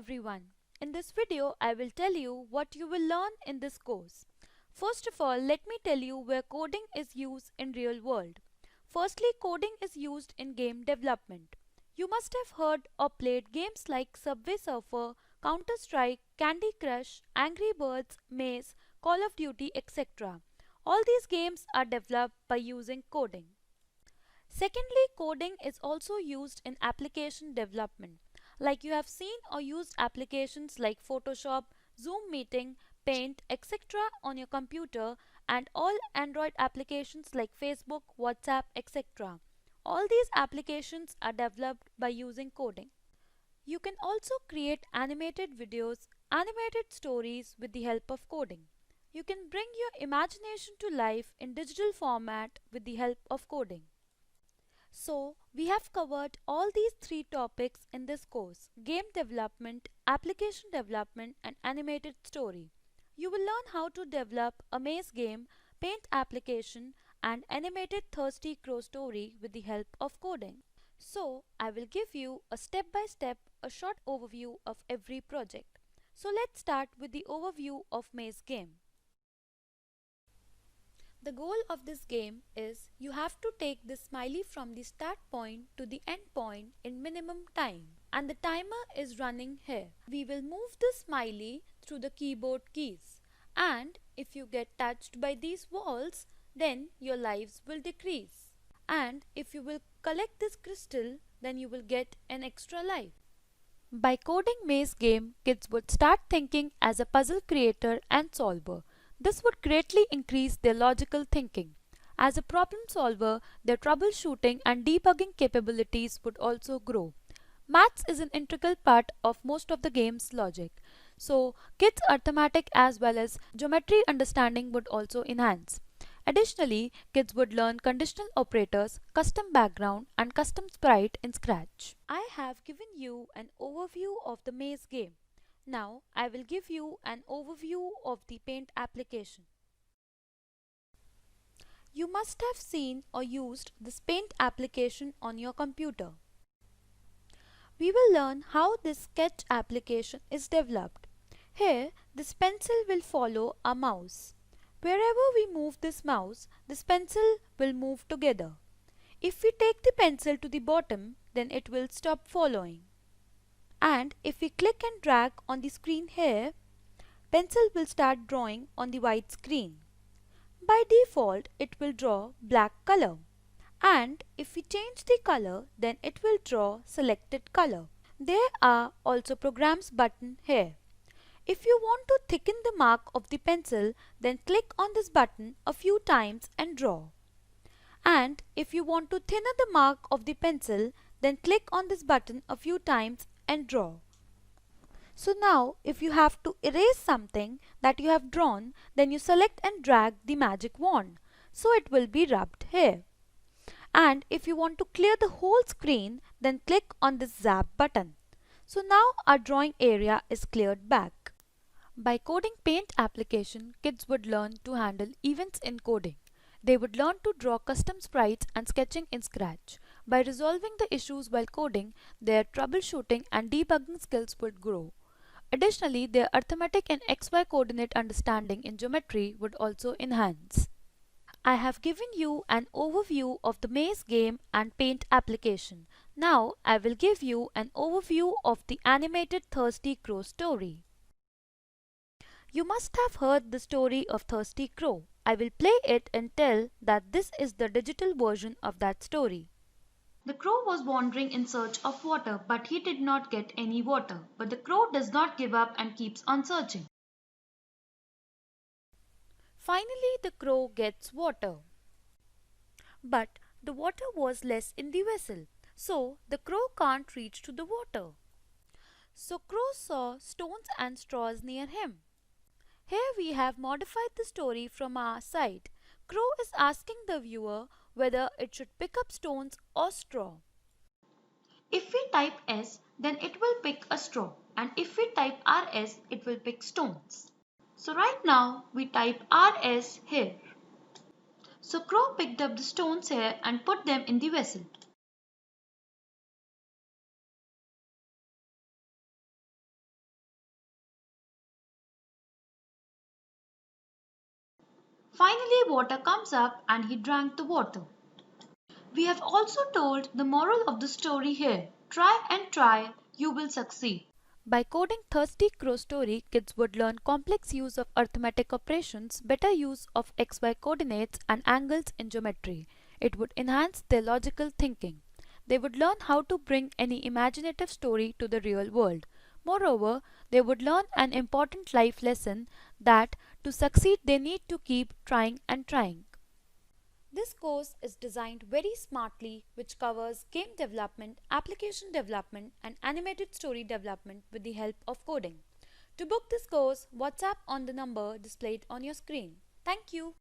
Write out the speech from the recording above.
everyone. In this video, I will tell you what you will learn in this course. First of all, let me tell you where coding is used in real world. Firstly, coding is used in game development. You must have heard or played games like Subway Surfer, Counter-Strike, Candy Crush, Angry Birds, Maze, Call of Duty, etc. All these games are developed by using coding. Secondly, coding is also used in application development. Like you have seen or used applications like Photoshop, Zoom Meeting, Paint, etc. on your computer and all Android applications like Facebook, WhatsApp, etc. All these applications are developed by using coding. You can also create animated videos, animated stories with the help of coding. You can bring your imagination to life in digital format with the help of coding. So, we have covered all these three topics in this course: game development, application development and animated story. You will learn how to develop a maze game, paint application and animated Thirsty Crow story with the help of coding. So, I will give you a step by step, a short overview of every project. So, let's start with the overview of maze game. The goal of this game is you have to take this smiley from the start point to the end point in minimum time. And the timer is running here. We will move the smiley through the keyboard keys. And if you get touched by these walls, then your lives will decrease. And if you will collect this crystal, then you will get an extra life. By coding maze game, kids would start thinking as a puzzle creator and solver. This would greatly increase their logical thinking. As a problem solver, their troubleshooting and debugging capabilities would also grow. Maths is an integral part of most of the game's logic. So, kids' arithmetic as well as geometry understanding would also enhance. Additionally, kids would learn conditional operators, custom background and custom sprite in Scratch. I have given you an overview of the maze game. Now, I will give you an overview of the Paint application. You must have seen or used this Paint application on your computer. We will learn how this Sketch application is developed. Here, this pencil will follow a mouse. Wherever we move this mouse, this pencil will move together. If we take the pencil to the bottom, then it will stop following. And if we click and drag on the screen here, pencil will start drawing on the white screen. By default, it will draw black color. And if we change the color, then it will draw selected color. There are also programs button here. If you want to thicken the mark of the pencil, then click on this button a few times and draw. And if you want to thinner the mark of the pencil, then click on this button a few times and draw. So now if you have to erase something that you have drawn, then you select and drag the magic wand. So it will be rubbed here. And if you want to clear the whole screen, then click on this zap button. So now our drawing area is cleared back. By coding Paint application, kids would learn to handle events in coding. They would learn to draw custom sprites and sketching in Scratch. By resolving the issues while coding, their troubleshooting and debugging skills would grow. Additionally, their arithmetic and XY coordinate understanding in geometry would also enhance. I have given you an overview of the maze game and Paint application. Now I will give you an overview of the animated Thirsty Crow story. You must have heard the story of Thirsty Crow. I will play it and tell that this is the digital version of that story. The crow was wandering in search of water, but he did not get any water. But the crow does not give up and keeps on searching. Finally, the crow gets water. But the water was less in the vessel, so the crow can't reach to the water. So Crow saw stones and straws near him. Here we have modified the story from our side. Crow is asking the viewer whether it should pick up stones or straw. If we type S, then it will pick a straw. And if we type RS, it will pick stones. So right now, we type RS here. So Crow picked up the stones here and put them in the vessel. Finally, water comes up and he drank the water. We have also told the moral of the story here. Try and try, you will succeed. By coding Thirsty Crow story, kids would learn complex use of arithmetic operations, better use of XY coordinates and angles in geometry. It would enhance their logical thinking. They would learn how to bring any imaginative story to the real world. Moreover, they would learn an important life lesson that to succeed they need to keep trying and trying. This course is designed very smartly, which covers game development, application development, and animated story development with the help of coding. To book this course, WhatsApp on the number displayed on your screen. Thank you.